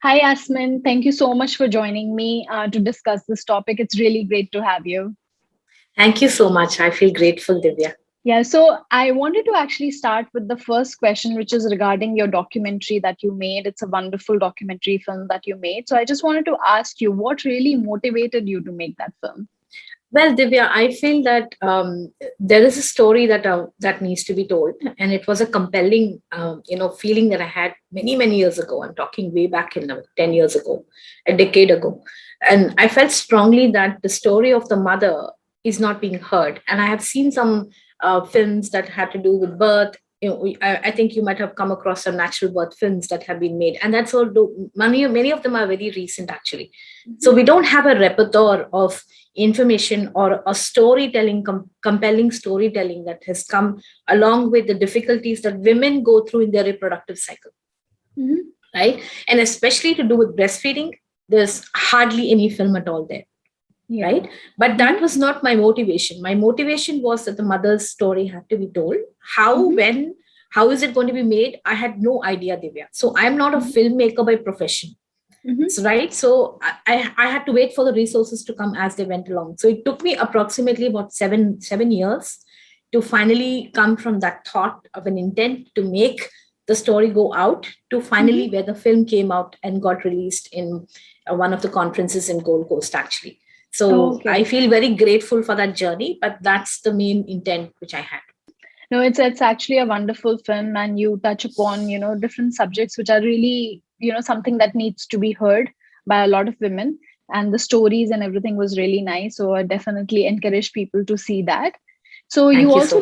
Hi, Asmin. Thank you so much for joining me to discuss this topic. It's really great to have you. Thank you so much. I feel grateful, Divya. Yeah, so I wanted to actually start with the first question, which is regarding your documentary that you made. It's a wonderful documentary film that you made. So I just wanted to ask you what really motivated you to make that film? Well, Divya, I feel that there is a story that needs to be told, and it was a compelling, feeling that I had many years ago. I'm talking way back in 10 years ago, a decade ago, and I felt strongly that the story of the mother is not being heard. And I have seen some films that had to do with birth. I think you might have come across some natural birth films that have been made, and that's all. Many of them are very recent, actually. So Mhm. we don't have a repertoire of information or a storytelling, compelling storytelling that has come along with the difficulties that women go through in their reproductive cycle, Mhm. right? And especially to do with breastfeeding, there's hardly any film at all there, Yeah. right? But that Mhm. was not my motivation. My motivation was that the mother's story had to be told. How, Mhm. when, how is it going to be made? I had no idea, Divya. So I'm not a Mhm. filmmaker by profession. Mhm. So, right. So I had to wait for the resources to come as they went along. So it took me approximately about seven years to finally come from that thought of an intent to make the story go out to finally Mhm. where the film came out and got released in one of the conferences in Gold Coast, actually. So I Okay. feel very grateful for that journey, but that's the main intent which I had. No, it's actually a wonderful film, and you touch upon different subjects which are really something that needs to be heard by a lot of women, and the stories and everything was really nice. So I definitely encourage people to see that. So you Thank you so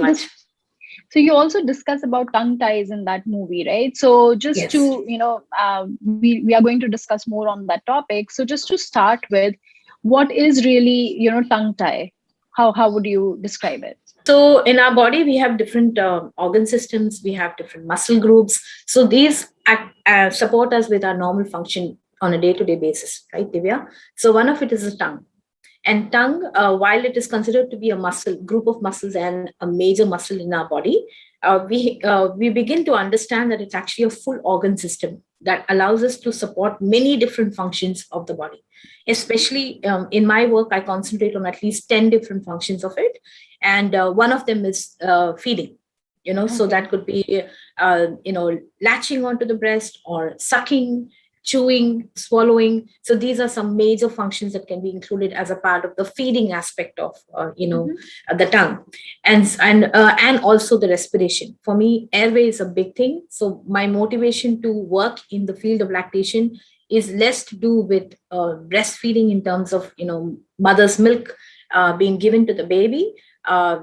also much. discuss about tongue ties in that movie, right? So just Yes. to we are going to discuss more on that topic. So just to start with, what is really tongue tie? How would you describe it? So in our body, we have different organ systems, we have different muscle groups. So these support us with our normal function on a day-to-day basis, right, Divya? So one of it is the tongue. And tongue, while it is considered to be a muscle, group of muscles and a major muscle in our body, we begin to understand that it's actually a full organ system that allows us to support many different functions of the body. Especially in my work, I concentrate on at least 10 different functions of it, and one of them is feeding. So Okay. that could be latching onto the breast or sucking, chewing, swallowing. So these are some major functions that can be included as a part of the feeding aspect of Mhm. the tongue, and also the respiration. For me, airway is a big thing. So my motivation to work in the field of lactation is less to do with breastfeeding in terms of mother's milk being given to the baby,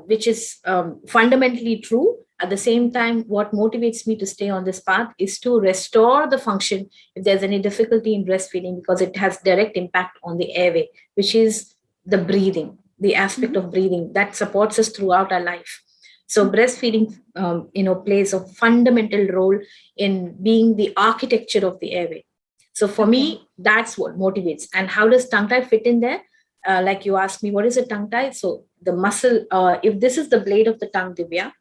which is fundamentally true. At the same time, what motivates me to stay on this path is to restore the function if there's any difficulty in breastfeeding, because it has direct impact on the airway, which is the breathing, the aspect Mhm. of breathing that supports us throughout our life. So Mhm. breastfeeding, plays a fundamental role in being the architecture of the airway. So for Okay. me, that's what motivates. And how does tongue tie fit in there? Like you asked me, what is a tongue tie? So the muscle, if this is the blade of the tongue, Divya,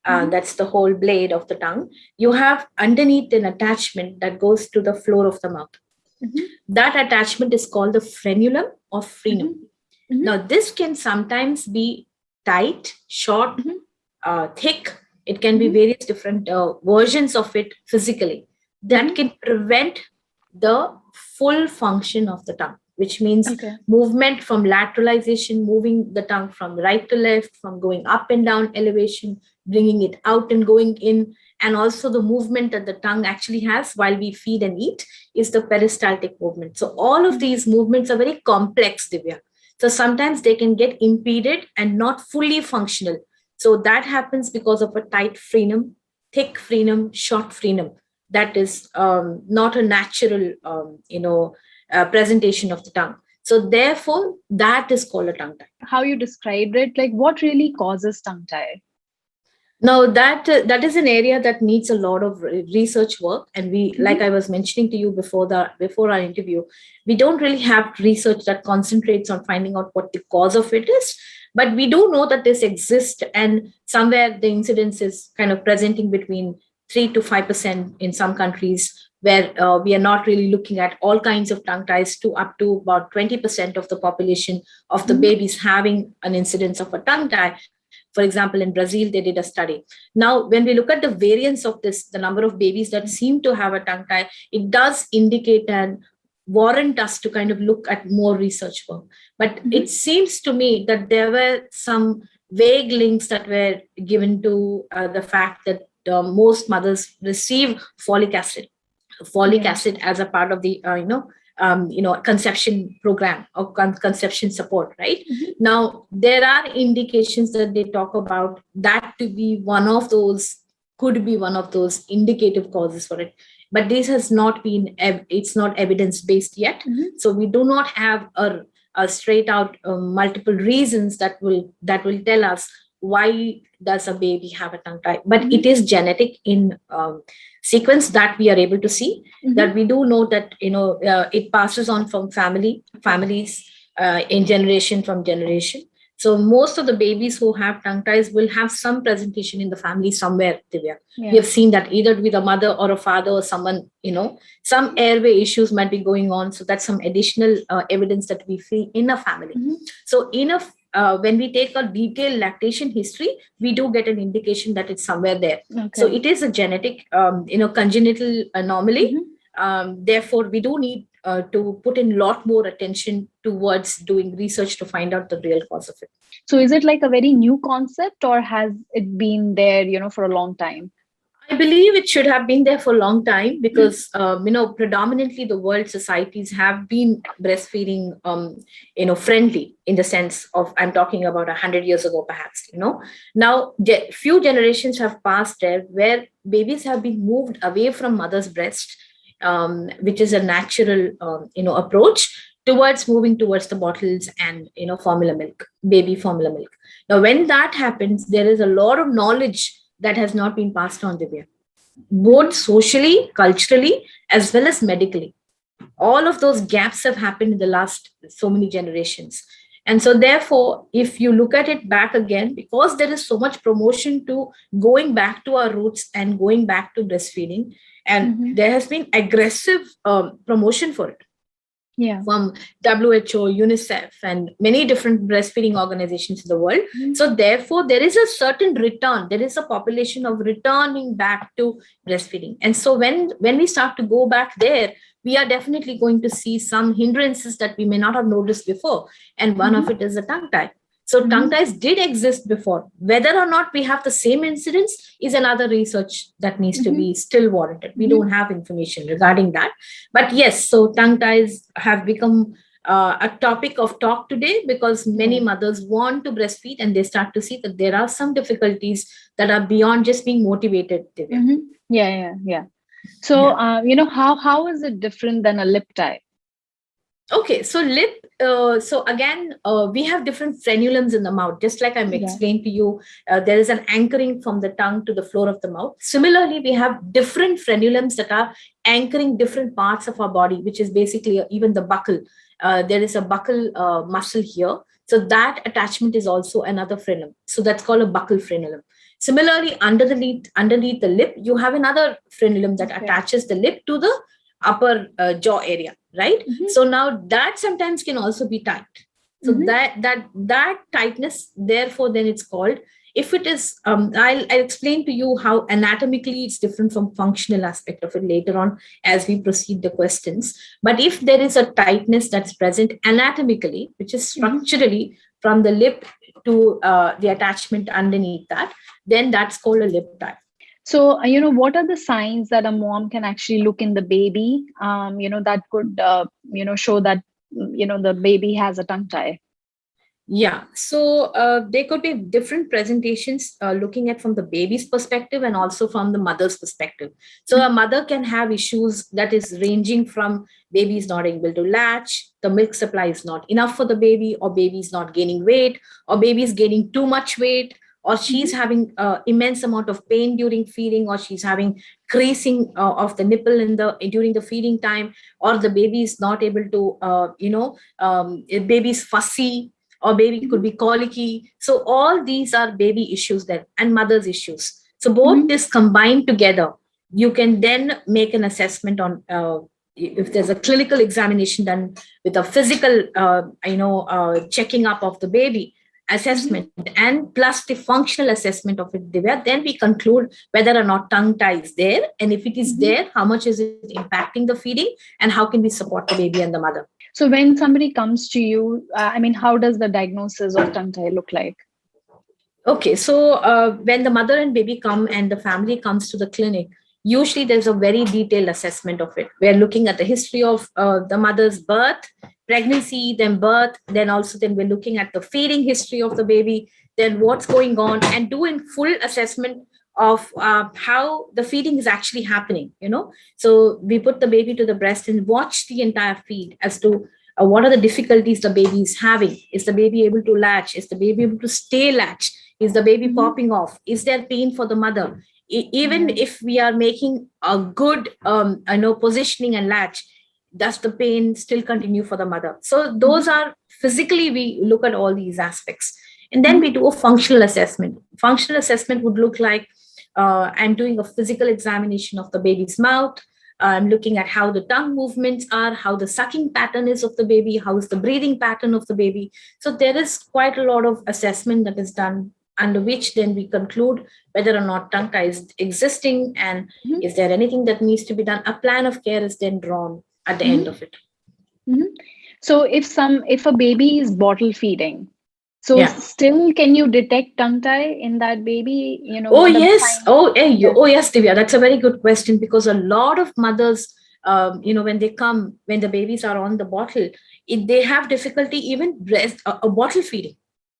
Mhm. that's the whole blade of the tongue. You have underneath an attachment that goes to the floor of the mouth. Mhm. That attachment is called the frenulum or frenum. Mhm. Mhm. Now, this can sometimes be tight, short, Mhm. thick. It can be Mhm. various different versions of it physically that Mhm. can prevent the full function of the tongue, which means Okay. movement from lateralization, moving the tongue from right to left, from going up and down elevation, bringing it out and going in. And also the movement that the tongue actually has while we feed and eat is the peristaltic movement. So all of Mhm. these movements are very complex, Divya. So sometimes they can get impeded and not fully functional. So that happens because of a tight frenum, thick frenum, short frenum. That is not a natural, presentation of the tongue. So therefore, that is called a tongue tie. How you described it, like what really causes tongue tie? Now that is an area that needs a lot of research work, and we, like Mhm. I was mentioning to you before our interview, we don't really have research that concentrates on finding out what the cause of it is, but we do know that this exists, and somewhere the incidence is kind of presenting between 3 to 5% in some countries, where we are not really looking at all kinds of tongue ties, to up to about 20% of the population of the babies having an incidence of a tongue tie. For example, in Brazil, they did a study. Now, when we look at the variance of this, the number of babies that seem to have a tongue tie, it does indicate and warrant us to kind of look at more research work. But it seems to me that there were some vague links that were given to the fact that most mothers receive folic acid as a part of the conception program or conception support, right? Now, there are indications that they talk about that to be one of those, could be one of those indicative causes for it. But this has not been, it's not evidence based yet. So we do not have a straight out multiple reasons that will tell us why does a baby have a tongue tie. But it is genetic in sequence that we are able to see, that we do know that it passes on from families in generation from generation. So most of the babies who have tongue ties will have some presentation in the family somewhere, Divya. We have seen that either with a mother or a father or someone, some airway issues might be going on. So that's some additional evidence that we see in a family. So when we take a detailed lactation history, we do get an indication that it's somewhere there. So it is a genetic, congenital anomaly. Therefore, we do need to put in a lot more attention towards doing research to find out the real cause of it. So is it like a very new concept, or has it been there, for a long time? I believe it should have been there for a long time, because predominantly the world societies have been breastfeeding friendly, in the sense of, I'm talking about 100 years ago perhaps. Now few generations have passed there where babies have been moved away from mother's breast, which is a natural approach, towards moving towards the bottles and formula milk, baby formula milk. Now when that happens, there is a lot of knowledge that has not been passed on, Divya, both socially, culturally, as well as medically. All of those gaps have happened in the last so many generations. And so therefore, if you look at it back again, because there is so much promotion to going back to our roots and going back to breastfeeding, and there has been aggressive promotion for it. From WHO, UNICEF, and many different breastfeeding organizations in the world. So therefore, there is a certain return. There is a population of returning back to breastfeeding. And so when we start to go back there, we are definitely going to see some hindrances that we may not have noticed before. And one of it is a tongue tie. So tongue ties did exist before. Whether or not we have the same incidence is another research that needs to be still warranted. We don't have information regarding that. But yes, so tongue ties have become a topic of talk today, because many mothers want to breastfeed and they start to see that there are some difficulties that are beyond just being motivated. Yeah. So, how is it different than a lip tie? Okay, so lip, so again, we have different frenulums in the mouth, just like I'm explained to you. There is an anchoring from the tongue to the floor of the mouth. Similarly, we have different frenulums that are anchoring different parts of our body, which is basically even the buccal. There is a buccal muscle here. So that attachment is also another frenulum. So that's called a buccal frenulum. Similarly, underneath the lip, you have another frenulum that attaches the lip to the upper jaw area, right? So now that sometimes can also be tight. So that tightness, therefore, then it's called, if it is, I'll explain to you how anatomically it's different from functional aspect of it later on as we proceed the questions. But if there is a tightness that's present anatomically, which is structurally from the lip to the attachment underneath that, then that's called a lip tie. So, what are the signs that a mom can actually look in the baby, that could, show that, the baby has a tongue tie? Yeah, so there could be different presentations looking at from the baby's perspective and also from the mother's perspective. So a mother can have issues that is ranging from baby is not able to latch, the milk supply is not enough for the baby, or baby is not gaining weight, or baby is gaining too much weight, or she's having immense amount of pain during feeding, or she's having creasing of the nipple during the feeding time, or the baby is not able to, baby is fussy, or baby could be colicky. So all these are baby issues then, and mother's issues. So both this combined together you can then make an assessment on if there's a clinical examination done with a physical, checking up of the baby assessment and plus the functional assessment of it, Divya, then we conclude whether or not tongue tie is there. And if it is there, how much is it impacting the feeding and how can we support the baby and the mother? So when somebody comes to you, how does the diagnosis of tongue tie look like? Okay, so when the mother and baby come and the family comes to the clinic, usually there's a very detailed assessment of it. We're looking at the history of the mother's birth, pregnancy, then birth, then we're looking at the feeding history of the baby, then what's going on, and doing full assessment of how the feeding is actually happening, So we put the baby to the breast and watch the entire feed as to what are the difficulties the baby is having. Is the baby able to latch? Is the baby able to stay latched? Is the baby popping off? Is there pain for the mother? Even if we are making a good positioning and latch, does the pain still continue for the mother? So those are physically, we look at all these aspects. And then we do a functional assessment. Functional assessment would look like I'm doing a physical examination of the baby's mouth. I'm looking at how the tongue movements are, how the sucking pattern is of the baby, how is the breathing pattern of the baby. So there is quite a lot of assessment that is done, under which then we conclude whether or not tongue tie is existing and is there anything that needs to be done. A plan of care is then drawn at the end of it. So if a baby is bottle feeding, so still can you detect tongue tie in that baby? Oh yes, yes, Divya, that's a very good question, because a lot of mothers, when the babies are on the bottle, they have difficulty even a bottle feeding.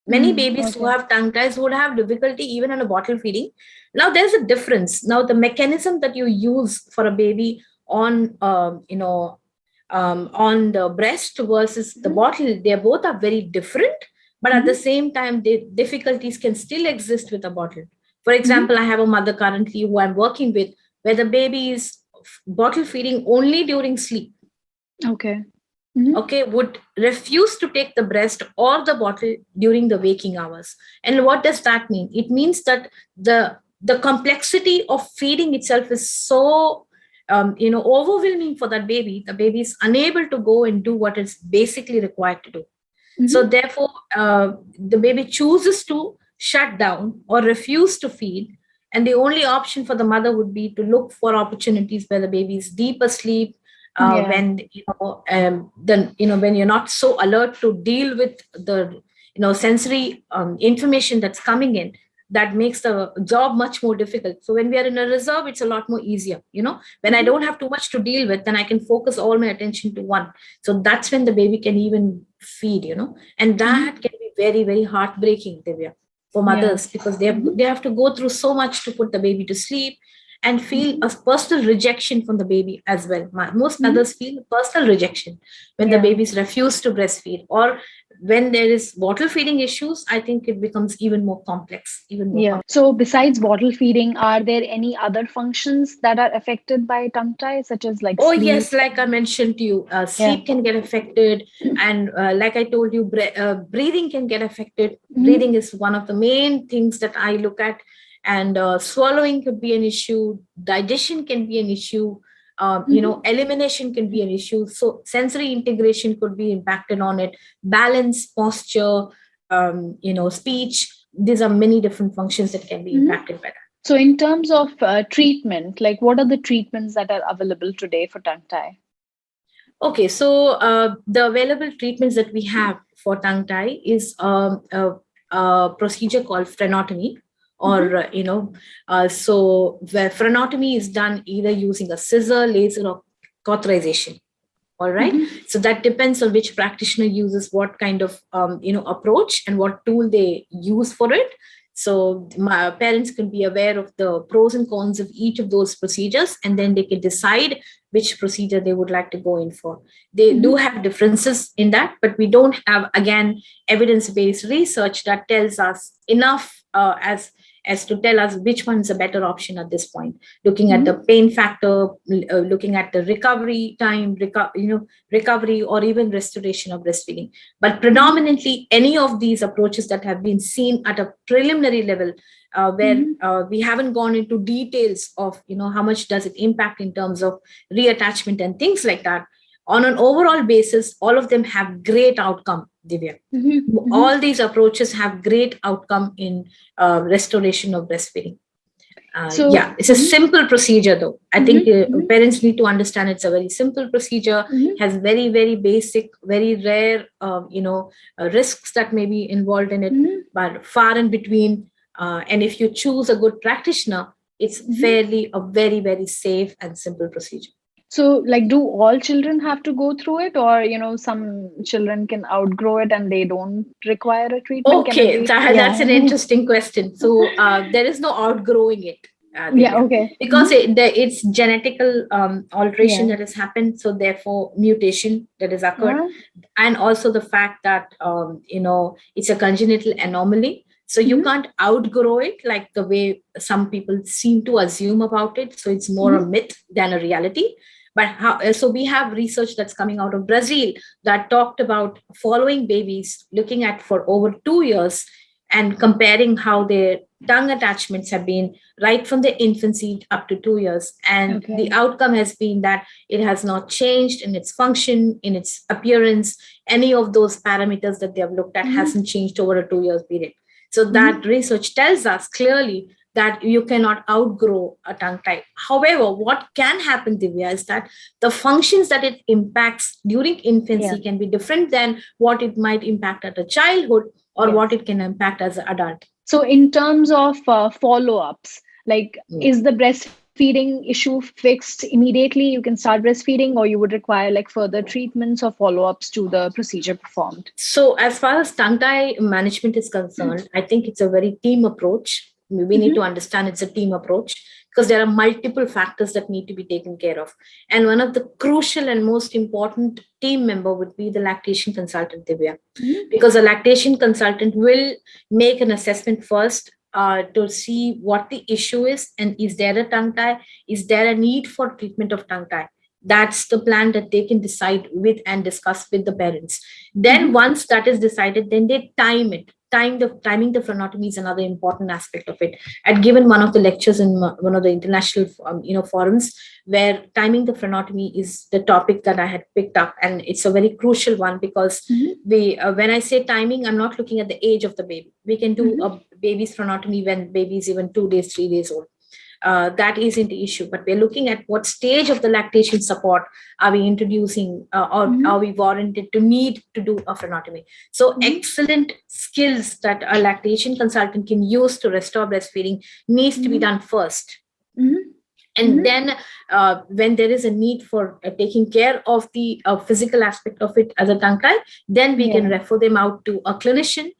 Many babies who have tongue ties would have difficulty even on a bottle feeding. Now there's a difference. Now the mechanism that you use for a baby on on the breast versus the bottle, they both are very different. But at the same time, the difficulties can still exist with a bottle. For example, I have a mother currently who I'm working with, where the baby is bottle feeding only during sleep. Okay. Would refuse to take the breast or the bottle during the waking hours. And what does that mean? It means that the complexity of feeding itself is so overwhelming for that baby. The baby is unable to go and do what is basically required to do. So therefore, the baby chooses to shut down or refuse to feed. And the only option for the mother would be to look for opportunities where the baby is deep asleep, when when you're not so alert to deal with the sensory information that's coming in, that makes the job much more difficult. So when we are in a reserve, it's a lot more easier. When I don't have too much to deal with, then I can focus all my attention to one. So that's when the baby can even feed, and that can be very, very heartbreaking, Divya, for mothers, because they have to go through so much to put the baby to sleep and feel a personal rejection from the baby as well. Most mothers feel personal rejection when the babies refuse to breastfeed, or when there is bottle feeding issues. I think it becomes even more complex. So besides bottle feeding, are there any other functions that are affected by tongue tie, such as like sleep? Yes, like I mentioned to you, sleep can get affected, and like I told you, breathing can get affected. Breathing is one of the main things that I look at. And swallowing could be an issue, digestion can be an issue, elimination can be an issue. So sensory integration could be impacted on it, balance, posture, speech. These are many different functions that can be impacted by that. So in terms of treatment, like what are the treatments that are available today for tongue tie? Okay, so the available treatments that we have for tongue tie is a procedure called frenotomy. Or, so where frenotomy is done either using a scissor, laser, or cauterization. All right. So that depends on which practitioner uses what kind of, approach and what tool they use for it. So my parents can be aware of the pros and cons of each of those procedures, and then they can decide which procedure they would like to go in for. They do have differences in that, but we don't have, again, evidence-based research that tells us enough as as to tell us which one is a better option at this point, looking at the pain factor, looking at the recovery time, recovery or even restoration of breastfeeding. But predominantly, any of these approaches that have been seen at a preliminary level, where we haven't gone into details of how much does it impact in terms of reattachment and things like that. On an overall basis, all of them have great outcome, Divya. All these approaches have great outcome in restoration of breastfeeding. It's a simple procedure, though. I think parents need to understand it's a very simple procedure, has very, very basic, very rare, risks that may be involved in it, but far in between. And if you choose a good practitioner, it's fairly a very, very safe and simple procedure. So, like, do all children have to go through it, or some children can outgrow it and they don't require a treatment? Okay, that's an interesting question. So, there is no outgrowing it. Okay. Because it's genetical alteration that has happened, so therefore mutation that has occurred, and also the fact that it's a congenital anomaly. So you can't outgrow it like the way some people seem to assume about it. So it's more a myth than a reality. But so we have research that's coming out of Brazil that talked about following babies, looking at for over 2 years and comparing how their tongue attachments have been right from the infancy up to 2 years. And the outcome has been that it has not changed in its function, in its appearance. Any of those parameters that they have looked at hasn't changed over a 2 years period. So that research tells us clearly that you cannot outgrow a tongue tie. However, what can happen, Divya, is that the functions that it impacts during infancy can be different than what it might impact at a childhood or what it can impact as an adult. So in terms of follow-ups, like is the breastfeeding issue fixed immediately? You can start breastfeeding, or you would require like further treatments or follow-ups to the procedure performed? So as far as tongue tie management is concerned, I think it's a very team approach. We need to understand it's a team approach because there are multiple factors that need to be taken care of. And one of the crucial and most important team member would be the lactation consultant, Divya, because a lactation consultant will make an assessment first to see what the issue is and is there a tongue tie? Is there a need for treatment of tongue tie? That's the plan that they can decide with and discuss with the parents. Then once that is decided, then they time it. Timing the frenotomy is another important aspect of it. I'd given one of the lectures in one of the international forums where timing the frenotomy is the topic that I had picked up, and it's a very crucial one because when I say timing, I'm not looking at the age of the baby. We can do a baby's frenotomy when baby is even 2 days, 3 days old. That isn't the issue, but we're looking at what stage of the lactation support are we introducing or are we warranted to need to do a frenotomy. So excellent skills that a lactation consultant can use to restore breastfeeding needs to be done first. And then when there is a need for taking care of the physical aspect of it as a tongue tie, then we can refer them out to a clinician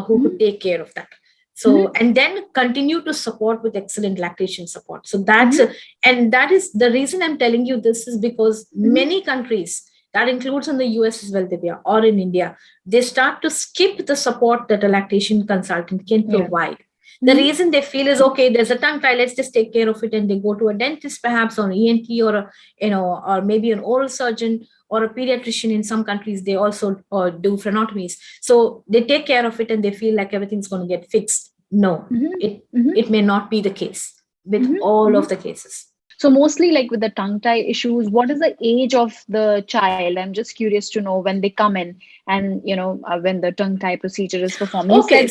who could take care of that. So, and then continue to support with excellent lactation support. So that's, and that is the reason I'm telling you this is because many countries, that includes in the US as well, Divya, or in India, they start to skip the support that a lactation consultant can provide. The reason they feel is, okay, there's a tongue tie, let's just take care of it. And they go to a dentist, perhaps, or an ENT, or or maybe an oral surgeon or a pediatrician. In some countries, they also do frenotomies. So they take care of it and they feel like everything's going to get fixed. No, it may not be the case with all of the cases. So mostly like with the tongue tie issues, what is the age of the child? I'm just curious to know when they come in and, when the tongue tie procedure is performed. Okay.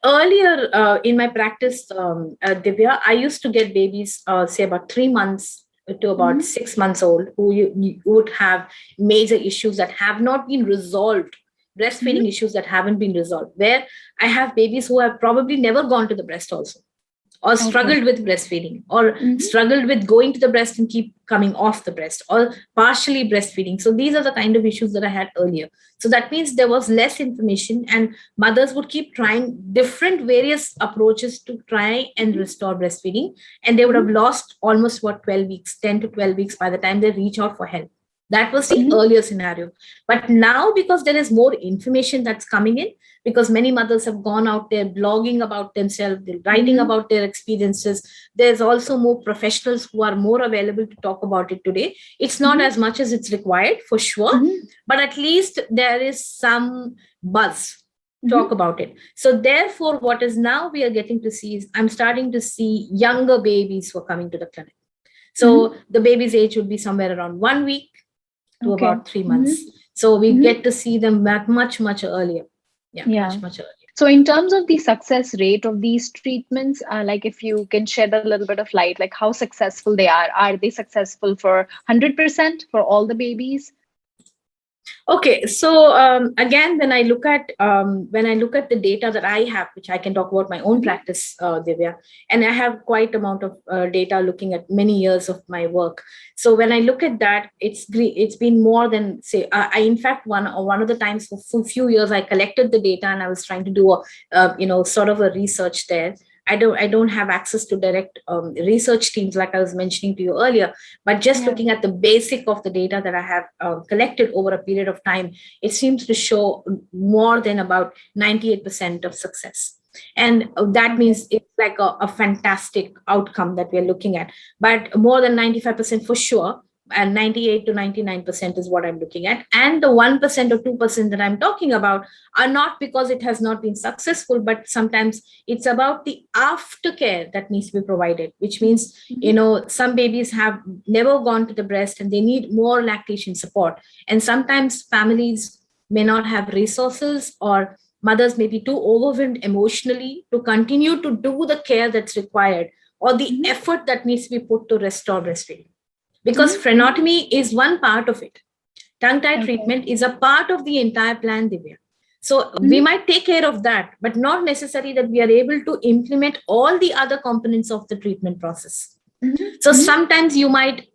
Earlier in my practice, Divya, I used to get babies, say about 3 months to about 6 months old, who you would have major issues that have not been resolved, breastfeeding issues that haven't been resolved, where I have babies who have probably never gone to the breast also, or struggled with breastfeeding, or struggled with going to the breast and keep coming off the breast, or partially breastfeeding. So these are the kind of issues that I had earlier. So that means there was less information and mothers would keep trying different various approaches to try and restore breastfeeding. And they would have lost almost 12 weeks, 10 to 12 weeks by the time they reach out for help. That was the earlier scenario. But now, because there is more information that's coming in, because many mothers have gone out there blogging about themselves, they're writing about their experiences. There's also more professionals who are more available to talk about it today. It's not as much as it's required, for sure, but at least there is some buzz talk about it. So therefore, what is now we are getting to see is I'm starting to see younger babies who are coming to the clinic. So the baby's age would be somewhere around 1 week to about 3 months. So we get to see them much earlier. Much earlier. So in terms of the success rate of these treatments, like if you can shed a little bit of light, like how successful they are they successful for 100% for all the babies? Okay, so again, when I look at the data that I have, which I can talk about my own practice, Divya, and I have quite amount of data looking at many years of my work. So when I look at that, it's been more than, say, I in fact one of the times for a few years I collected the data and I was trying to do a sort of a research there. I don't have access to direct research teams like I was mentioning to you earlier, but just looking at the basic of the data that I have collected over a period of time, it seems to show more than about 98% of success. And that means it's like a fantastic outcome that we're looking at, but more than 95% for sure. And 98 to 99% is what I'm looking at. And the 1% or 2% that I'm talking about are not because it has not been successful, but sometimes it's about the aftercare that needs to be provided, which means, some babies have never gone to the breast and they need more lactation support. And sometimes families may not have resources, or mothers may be too overwhelmed emotionally to continue to do the care that's required, or the effort that needs to be put to restore breastfeeding. Because frenotomy is one part of it. Tongue-tie treatment is a part of the entire plan, Divya. So we might take care of that, but not necessarily that we are able to implement all the other components of the treatment process. So sometimes you might,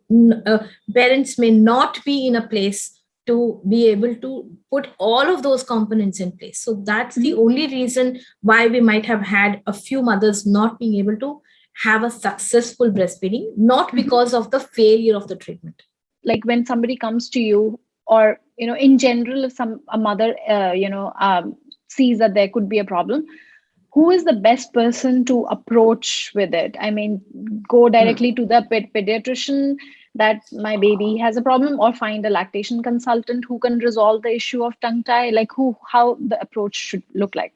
parents may not be in a place to be able to put all of those components in place. So that's the only reason why we might have had a few mothers not being able to have a successful breastfeeding, not because of the failure of the treatment. Like when somebody comes to you, or in general, if a mother sees that there could be a problem, who is the best person to approach with it? I mean, go directly to the pediatrician that my baby has a problem, or find a lactation consultant who can resolve the issue of tongue tie? Like how the approach should look like?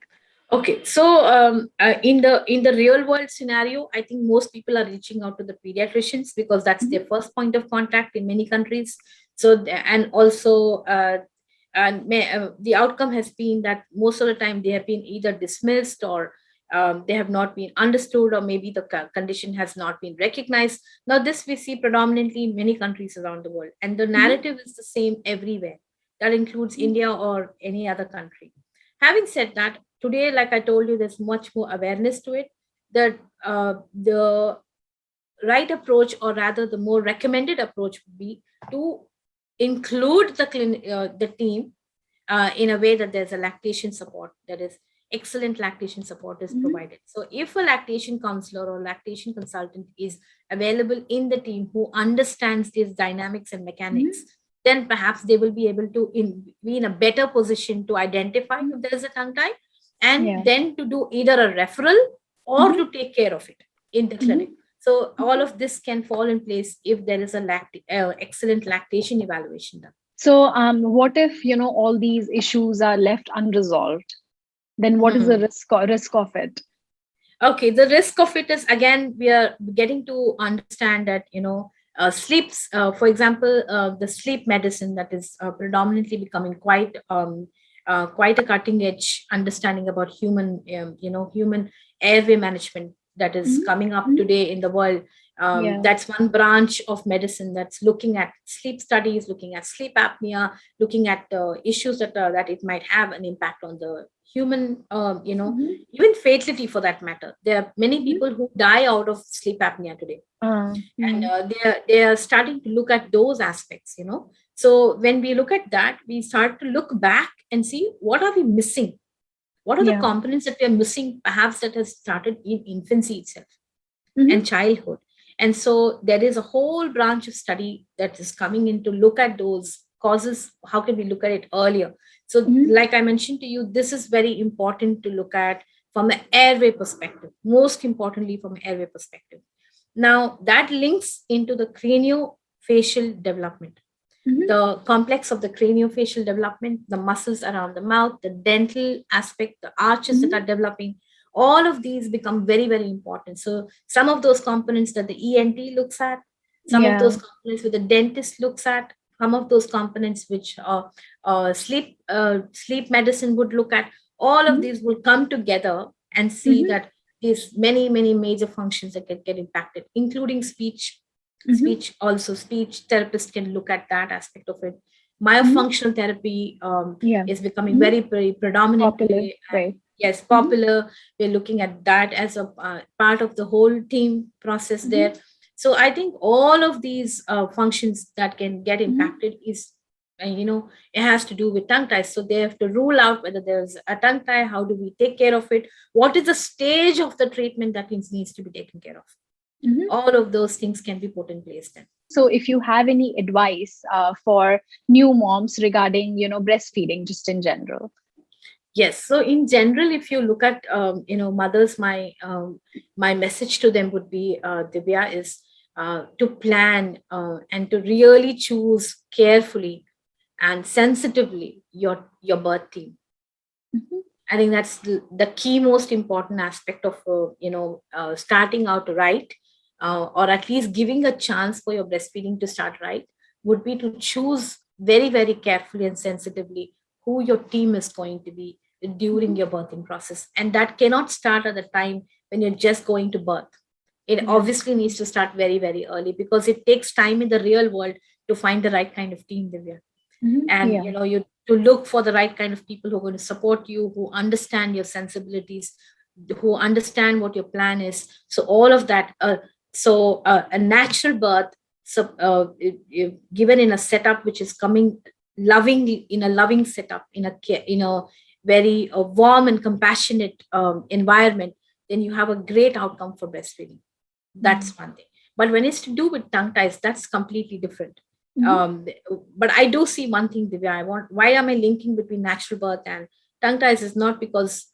Okay, so in the real world scenario, I think most people are reaching out to the pediatricians because that's their first point of contact in many countries. So, and also, the outcome has been that most of the time they have been either dismissed, or they have not been understood, or maybe the condition has not been recognized. Now, this we see predominantly in many countries around the world, and the narrative is the same everywhere. That includes India or any other country. Having said that, today, like I told you, there's much more awareness to it. That the right approach, or rather the more recommended approach, would be to include the team in a way that there's a lactation support, that is excellent lactation support is provided. So if a lactation counselor or lactation consultant is available in the team who understands these dynamics and mechanics, then perhaps they will be able to be in a better position to identify if there is a tongue tie, and then to do either a referral or to take care of it in the clinic. So all of this can fall in place if there is a excellent lactation evaluation done. So what if, all these issues are left unresolved? Then what is the risk of it? Okay, the risk of it is, again, we are getting to understand that, sleeps, for example, the sleep medicine that is predominantly becoming quite a cutting edge understanding about human airway management that is coming up today in the world. That's one branch of medicine that's looking at sleep studies, looking at sleep apnea, looking at issues that it might have an impact on the human, even fatality for that matter. There are many people who die out of sleep apnea today. And they are starting to look at those aspects, So when we look at that, we start to look back and see what are we missing? What are the components that we are missing, perhaps that has started in infancy itself and childhood? And so there is a whole branch of study that is coming in to look at those causes. How can we look at it earlier? So, Mhm. like I mentioned to you, this is very important to look at from an airway perspective, most importantly, from an airway perspective. Now, that links into the craniofacial development, Mhm. the complex of the craniofacial development, the muscles around the mouth, the dental aspect, the arches that are Mhm. developing, all of these become very, very important. So some of those components that the ENT looks at, some of those Yeah. components which the dentist looks at, some of those components which sleep medicine would look at, all of Mhm. these will come together and see Mhm. that these many, many major functions that get impacted, including speech. Mhm. Speech also, speech therapist can look at that aspect of it. Mhm. Myofunctional therapy Yeah. is becoming Mhm. very, very predominant Popular, today, and right? yes, Mhm. popular. We're looking at that as a part of the whole team process there. Mhm. So I think all of these functions that can get Mhm. impacted is it has to do with tongue ties. So they have to rule out whether there's a tongue tie, how do we take care of it, what is the stage of the treatment that needs to be taken care of. Mhm. All of those things can be put in place then. So, if you have any advice for new moms regarding, breastfeeding, just in general. Yes. So in general, if you look at mothers, my message to them would be, Divya, is to plan and to really choose carefully and sensitively your birth team. Mhm. I think that's the key most important aspect of starting out right, or at least giving a chance for your breastfeeding to start right, would be to choose very, very carefully and sensitively who your team is going to be during Mhm. your birthing process, and that cannot start at the time when you're just going to birth. It Yeah. obviously needs to start very, very early, because it takes time in the real world to find the right kind of team, Divya. Mhm. And Yeah. you to look for the right kind of people who are going to support you, who understand your sensibilities, who understand what your plan is. So all of that, a natural birth, given in a setup which is coming loving, in a loving setup, in a very warm and compassionate environment, then you have a great outcome for breastfeeding. Mm. That's one thing. But when it's to do with tongue ties, that's completely different. Mhm. um, but I do see one thing, Divya. Why am I linking between natural birth and tongue ties? Is not because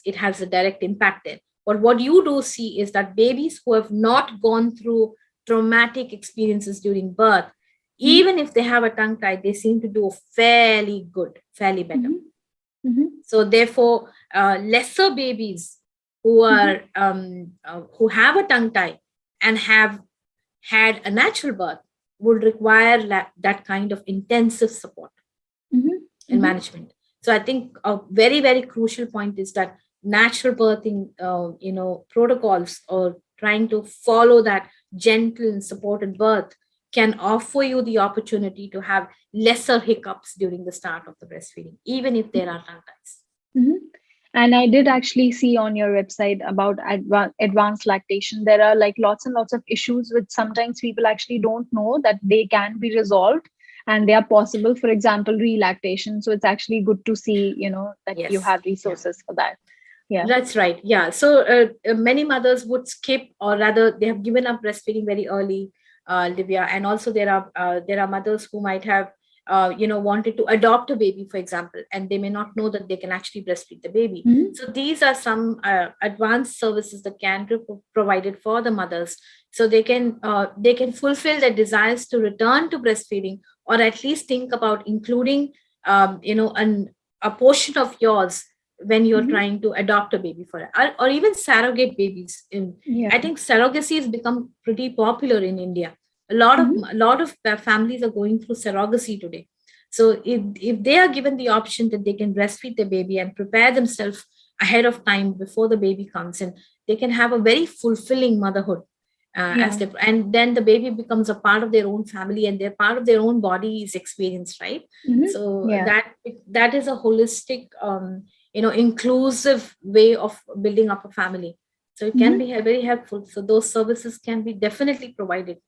it has a direct impact there. But what you do see is that babies who have not gone through traumatic experiences during birth, Mhm. even if they have a tongue tie, they seem to do fairly good, fairly better. Mhm. Mhm. So therefore, lesser babies who Mhm. are who have a tongue tie and have had a natural birth would require that kind of intensive support Mhm. and Mhm. management. So I think a very, very crucial point is that natural birthing, protocols, or trying to follow that gentle and supported birth, can offer you the opportunity to have lesser hiccups during the start of the breastfeeding, even if there are tongue ties. Mhm. And I did actually see on your website about advanced lactation. There are like lots and lots of issues which sometimes people actually don't know that they can be resolved and they are possible. For example, relactation. So it's actually good to see, that you Yes. have Yeah. resources for that. Yeah. That's right. Yeah. So many mothers would skip, or rather, they have given up breastfeeding very early, Livia. And also, there are mothers who might have, wanted to adopt a baby, for example, and they may not know that they can actually breastfeed the baby. Mhm. So these are some advanced services that can be provided for the mothers, so they can fulfill their desires to return to breastfeeding, or at least think about including, a portion of yours when you're Mhm. trying to adopt a baby for it, or even surrogate babies. Yeah. I think surrogacy has become pretty popular in India. A lot of families are going through surrogacy today. So if they are given the option that they can breastfeed their baby and prepare themselves ahead of time before the baby comes in, they can have a very fulfilling motherhood, as Yeah. they, and then the baby becomes a part of their own family, and they're part of their own body's experience, right? Mhm. So Yeah. that is a holistic, inclusive way of building up a family. So it can Mhm. be very helpful. So those services can be definitely provided,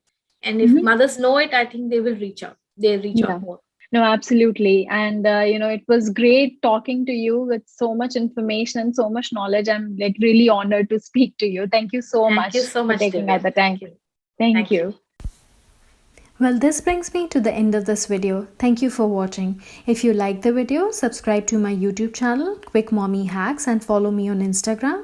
and if Mhm. mothers know it, I think they will reach out, they reach Yeah. out more. No, absolutely. And, it was great talking to you with so much information and so much knowledge. I'm like really honored to speak to you. Thank you so Thank you much so for much, taking out Divya. the Thank time. you. Thank Thank you. you. Well, this brings me to the end of this video. Thank you for watching. If you like the video, subscribe to my YouTube channel, Quick Mommy Hacks, and follow me on Instagram.